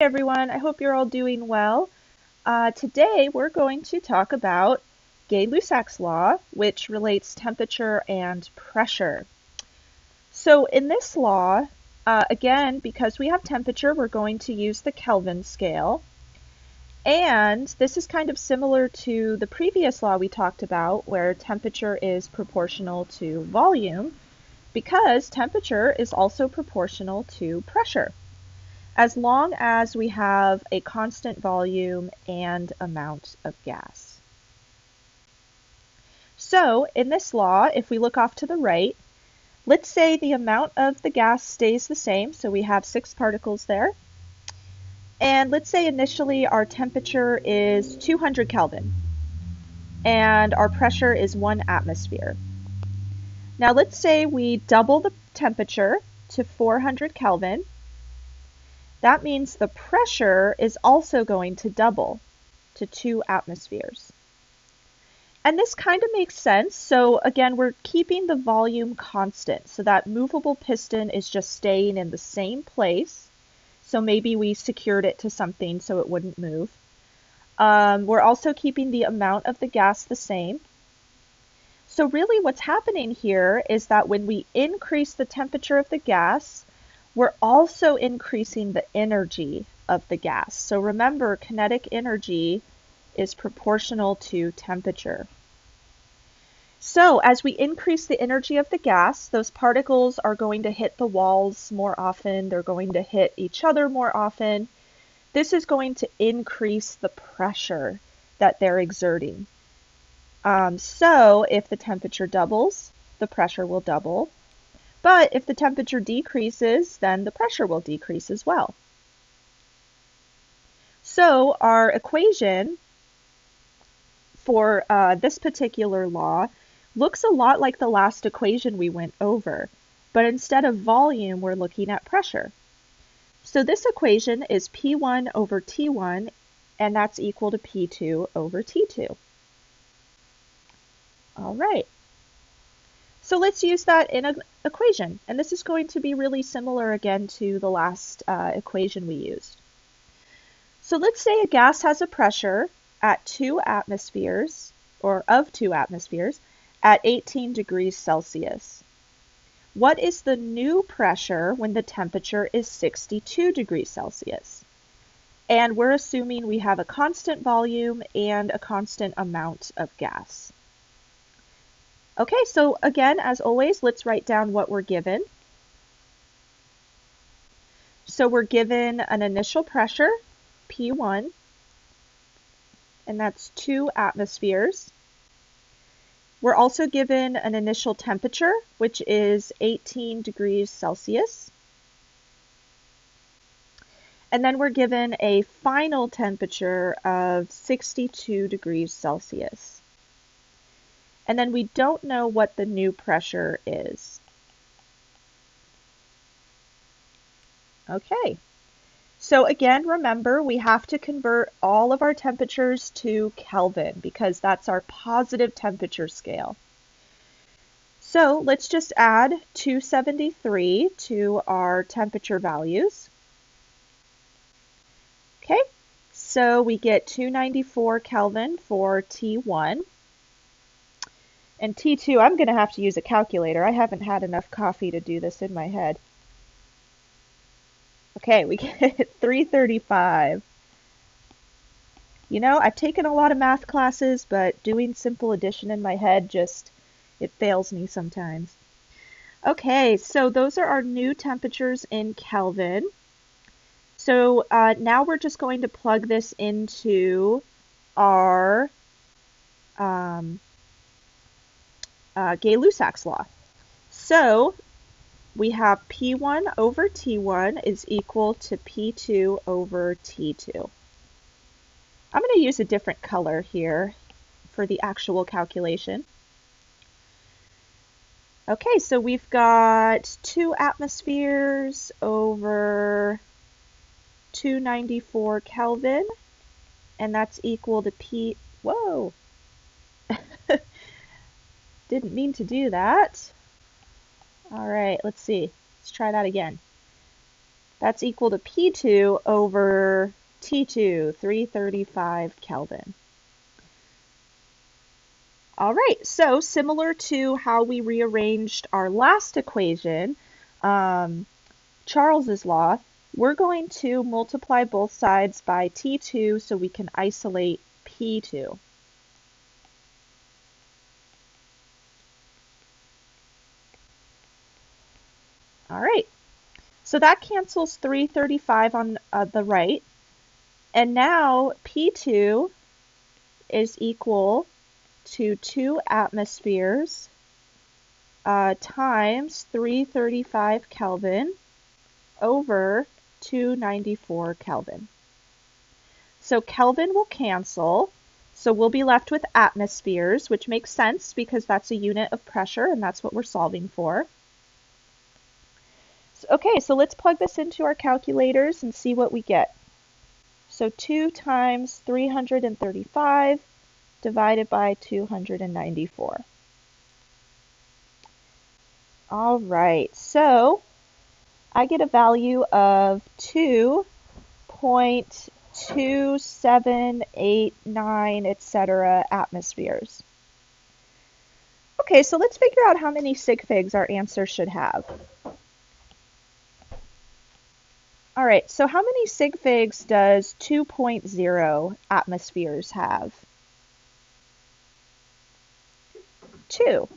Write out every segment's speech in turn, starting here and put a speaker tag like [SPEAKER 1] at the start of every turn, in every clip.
[SPEAKER 1] everyone, I hope you're all doing well. Today we're going to talk about Gay-Lussac's law, which relates temperature and pressure. So in this law, again, because we have temperature, we're going to use the Kelvin scale. And this is kind of similar to the previous law we talked about, where temperature is proportional to volume, because temperature is also proportional to pressure, as long as we have a constant volume and amount of gas. So in this law, if we look off to the right, let's say the amount of the gas stays the same, so we have 6 particles there. And let's say initially our temperature is 200 Kelvin and our pressure is 1 atmosphere. Now let's say we double the temperature to 400 Kelvin. That means the pressure is also going to double to 2 atmospheres. And this kind of makes sense. So again, we're keeping the volume constant. So that movable piston is just staying in the same place. So maybe we secured it to something so it wouldn't move. We're also keeping the amount of the gas the same. So really what's happening here is that when we increase the temperature of the gas, we're also increasing the energy of the gas. So remember, kinetic energy is proportional to temperature. So as we increase the energy of the gas, those particles are going to hit the walls more often. They're going to hit each other more often. This is going to increase the pressure that they're exerting. So if the temperature doubles, the pressure will double. But if the temperature decreases, then the pressure will decrease as well. So our equation for this particular law looks a lot like the last equation we went over, but instead of volume, we're looking at pressure. So this equation is P1 over T1, and that's equal to P2 over T2. All right. So let's use that in an equation, and this is going to be really similar again to the last equation we used. So let's say a gas has a pressure at 2 atmospheres, or of 2 atmospheres, at 18 degrees Celsius. What is the new pressure when the temperature is 62 degrees Celsius? And we're assuming we have a constant volume and a constant amount of gas. Okay, so again, as always, let's write down what we're given. So we're given an initial pressure, P1, and that's 2 atmospheres. We're also given an initial temperature, which is 18 degrees Celsius. And then we're given a final temperature of 62 degrees Celsius. And then we don't know what the new pressure is. Okay, so again, remember, we have to convert all of our temperatures to Kelvin because that's our positive temperature scale. So let's just add 273 to our temperature values. Okay, so we get 294 Kelvin for T1. And T2, I'm going to have to use a calculator. I haven't had enough coffee to do this in my head. Okay, we get 335. You know, I've taken a lot of math classes, but doing simple addition in my head it fails me sometimes. Okay, so those are our new temperatures in Kelvin. So now we're just going to plug this into our Gay-Lussac's law. So we have P1 over T1 is equal to P2 over T2. I'm going to use a different color here for the actual calculation. Okay, so we've got 2 atmospheres over 294 Kelvin, and that's equal to P... Whoa! Didn't mean to do that. All right, let's see. Let's try that again. That's equal to P2 over T2, 335 Kelvin. All right, so similar to how we rearranged our last equation, Charles's law, we're going to multiply both sides by T2 so we can isolate P2. All right, so that cancels 335 on the right. And now P2 is equal to 2 atmospheres times 335 Kelvin over 294 Kelvin. So Kelvin will cancel, so we'll be left with atmospheres, which makes sense because that's a unit of pressure and that's what we're solving for. Okay, so let's plug this into our calculators and see what we get. So 2 times 335 divided by 294. All right, so I get a value of 2.2789, etc. atmospheres. Okay, so let's figure out how many sig figs our answer should have. All right, so how many sig figs does 2.0 atmospheres have? 2.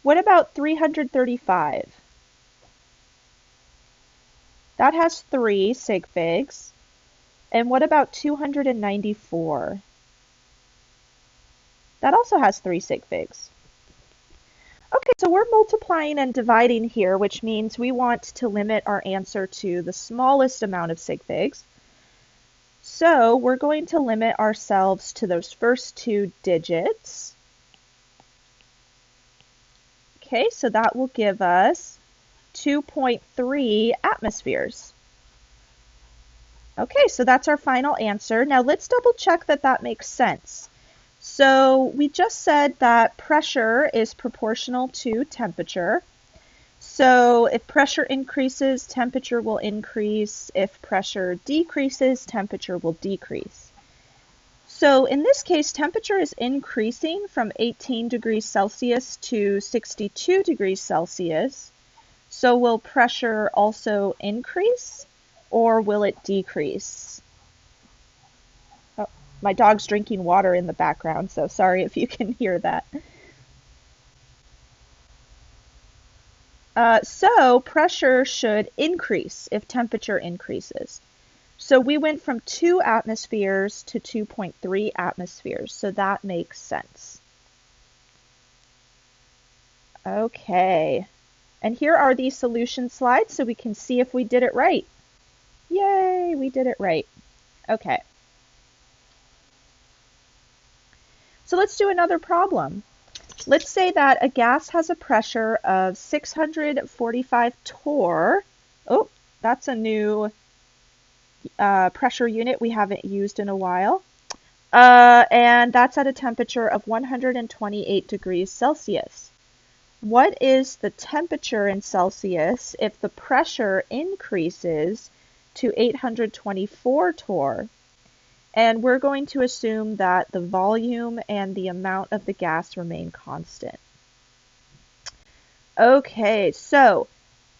[SPEAKER 1] What about 335? That has 3 sig figs. And what about 294? That also has 3 sig figs. Okay, so we're multiplying and dividing here, which means we want to limit our answer to the smallest amount of sig figs. So we're going to limit ourselves to those first 2 digits. Okay, so that will give us 2.3 atmospheres. Okay, so that's our final answer. Now let's double check that that makes sense. So we just said that pressure is proportional to temperature. So if pressure increases, temperature will increase. If pressure decreases, temperature will decrease. So in this case, temperature is increasing from 18 degrees Celsius to 62 degrees Celsius. So will pressure also increase or will it decrease? Oh, my dog's drinking water in the background, so sorry if you can hear that. So pressure should increase if temperature increases. So we went from 2 atmospheres to 2.3 atmospheres, so that makes sense. Okay, and here are the solution slides so we can see if we did it right. Yay, we did it right. Okay. So let's do another problem. Let's say that a gas has a pressure of 645 torr. Oh, that's a new pressure unit we haven't used in a while. And that's at a temperature of 128 degrees Celsius. What is the temperature in Celsius if the pressure increases to 824 torr? And we're going to assume that the volume and the amount of the gas remain constant. Okay, so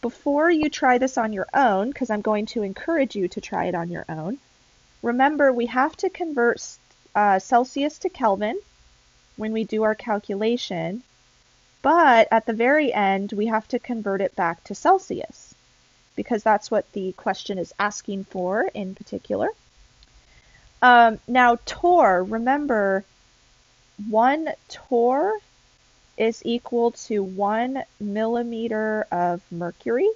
[SPEAKER 1] before you try this on your own, because I'm going to encourage you to try it on your own, remember we have to convert Celsius to Kelvin when we do our calculation, but at the very end we have to convert it back to Celsius because that's what the question is asking for in particular. Now torr, remember 1 torr is equal to 1 millimeter of mercury.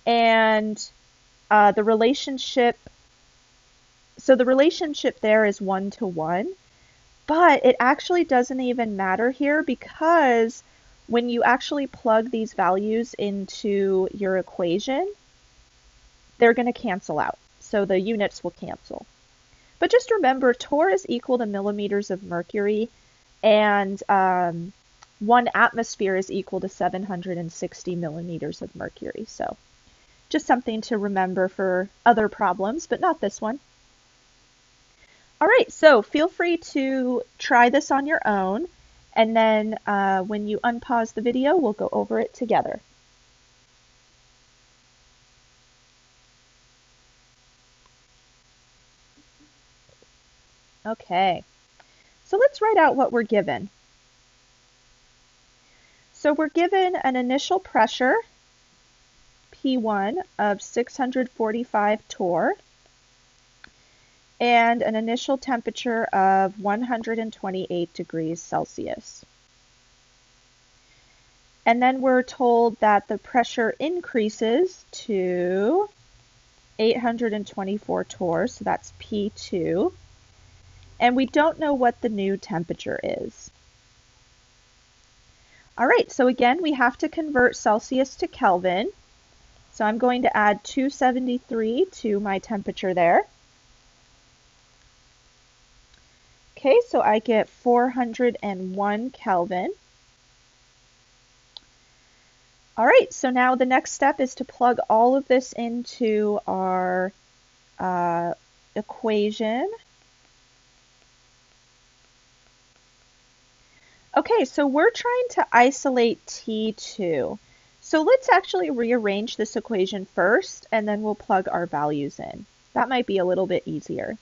[SPEAKER 1] And the relationship there is 1 to 1. But it actually doesn't even matter here because when you actually plug these values into your equation, they're going to cancel out. So the units will cancel. But just remember, torr is equal to millimeters of mercury. And 1 atmosphere is equal to 760 millimeters of mercury. So just something to remember for other problems, but not this one. All right, so feel free to try this on your own, and then when you unpause the video, we'll go over it together. Okay, so let's write out what we're given. So we're given an initial pressure, P1, of 645 torr, and an initial temperature of 128 degrees Celsius. And then we're told that the pressure increases to 824 torr, so that's P2. And we don't know what the new temperature is. All right, so again, we have to convert Celsius to Kelvin. So I'm going to add 273 to my temperature there. Okay, so I get 401 Kelvin. All right, so now the next step is to plug all of this into our equation. Okay, so we're trying to isolate T2. So let's actually rearrange this equation first, and then we'll plug our values in. That might be a little bit easier.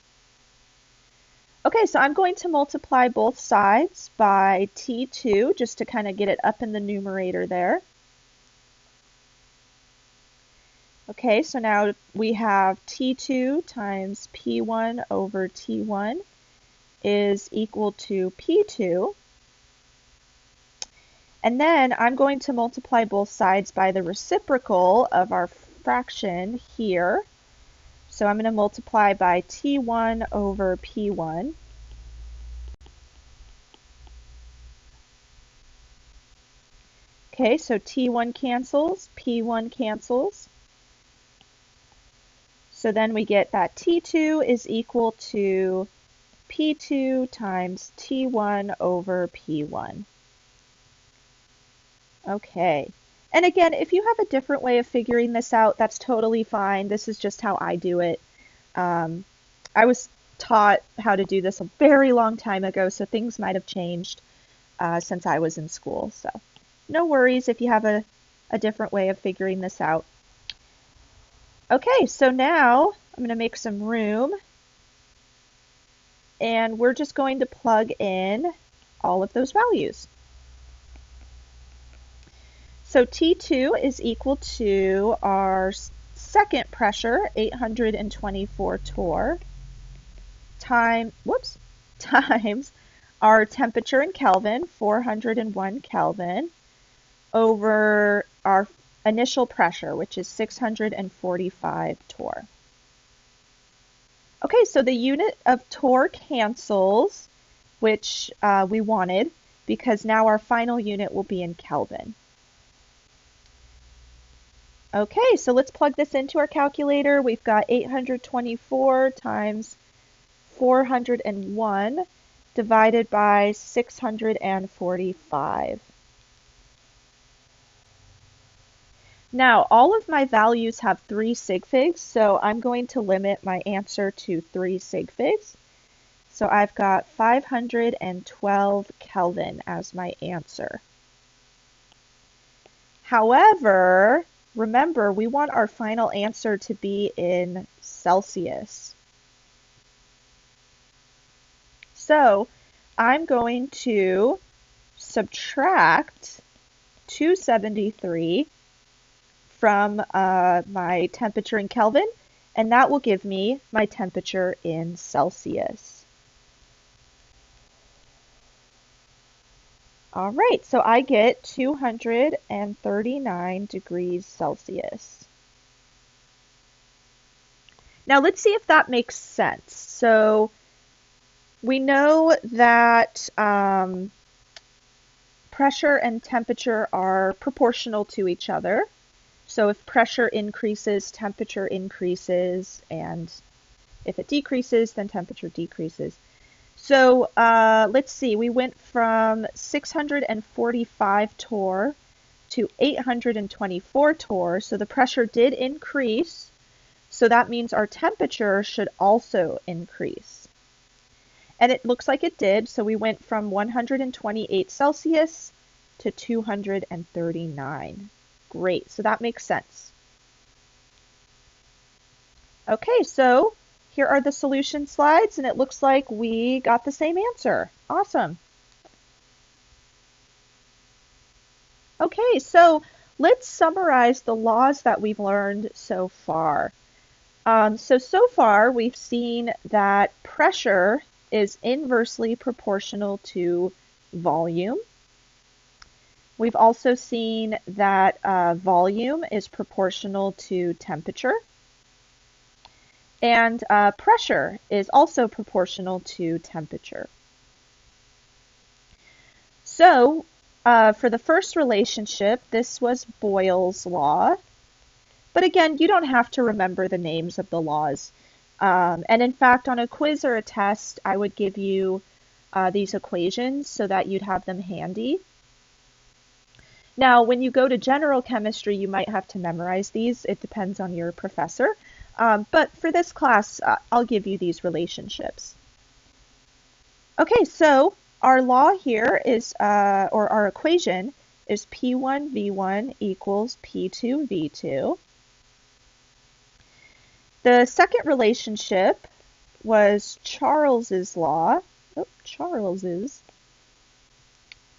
[SPEAKER 1] Okay, so I'm going to multiply both sides by T2 just to kind of get it up in the numerator there. Okay, so now we have T2 times P1 over T1 is equal to P2. And then I'm going to multiply both sides by the reciprocal of our fraction here. So I'm going to multiply by T1 over P1. Okay, so T1 cancels, P1 cancels. So then we get that T2 is equal to P2 times T1 over P1. Okay. And again, if you have a different way of figuring this out, that's totally fine. This is just how I do it. I was taught how to do this a very long time ago, so things might have changed since I was in school. So no worries if you have a different way of figuring this out. Okay, so now I'm going to make some room. And we're just going to plug in all of those values. So T2 is equal to our second pressure, 824 torr, times our temperature in Kelvin, 401 Kelvin, over our initial pressure, which is 645 torr. Okay, so the unit of torr cancels, which we wanted, because now our final unit will be in Kelvin. Okay, so let's plug this into our calculator. We've got 824 times 401 divided by 645. Now, all of my values have 3 sig figs, so I'm going to limit my answer to 3 sig figs. So I've got 512 Kelvin as my answer. However, remember, we want our final answer to be in Celsius. So I'm going to subtract 273 from my temperature in Kelvin, and that will give me my temperature in Celsius. All right, so I get 239 degrees Celsius. Now let's see if that makes sense. So we know that pressure and temperature are proportional to each other. So if pressure increases, temperature increases, and if it decreases, then temperature decreases. So let's see, we went from 645 torr to 824 torr, so the pressure did increase, so that means our temperature should also increase. And it looks like it did, so we went from 128 Celsius to 239. Great, so that makes sense. Okay, so here are the solution slides, and it looks like we got the same answer. Awesome. Okay, so let's summarize the laws that we've learned so far. So far we've seen that pressure is inversely proportional to volume. We've also seen that volume is proportional to temperature. And pressure is also proportional to temperature. So for the first relationship, this was Boyle's law. But again, you don't have to remember the names of the laws. And in fact, on a quiz or a test, I would give you these equations so that you'd have them handy. Now, when you go to general chemistry, you might have to memorize these. It depends on your professor. But for this class, I'll give you these relationships. Okay, so our law here is, or our equation is P1V1 equals P2V2. The second relationship was Charles's law. Charles's.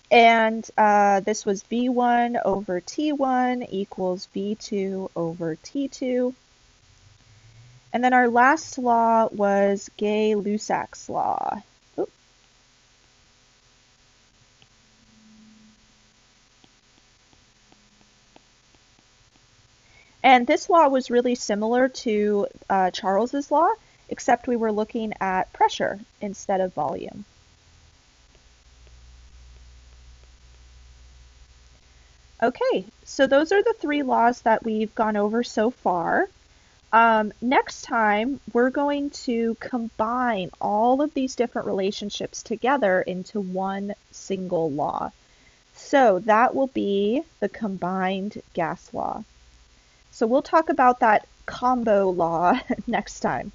[SPEAKER 1] And this was V1 over T1 equals V2 over T2. And then our last law was Gay-Lussac's law. Oops. And this law was really similar to Charles's law, except we were looking at pressure instead of volume. Okay, so those are the three laws that we've gone over so far. Next time, we're going to combine all of these different relationships together into one single law. So that will be the combined gas law. So we'll talk about that combo law next time.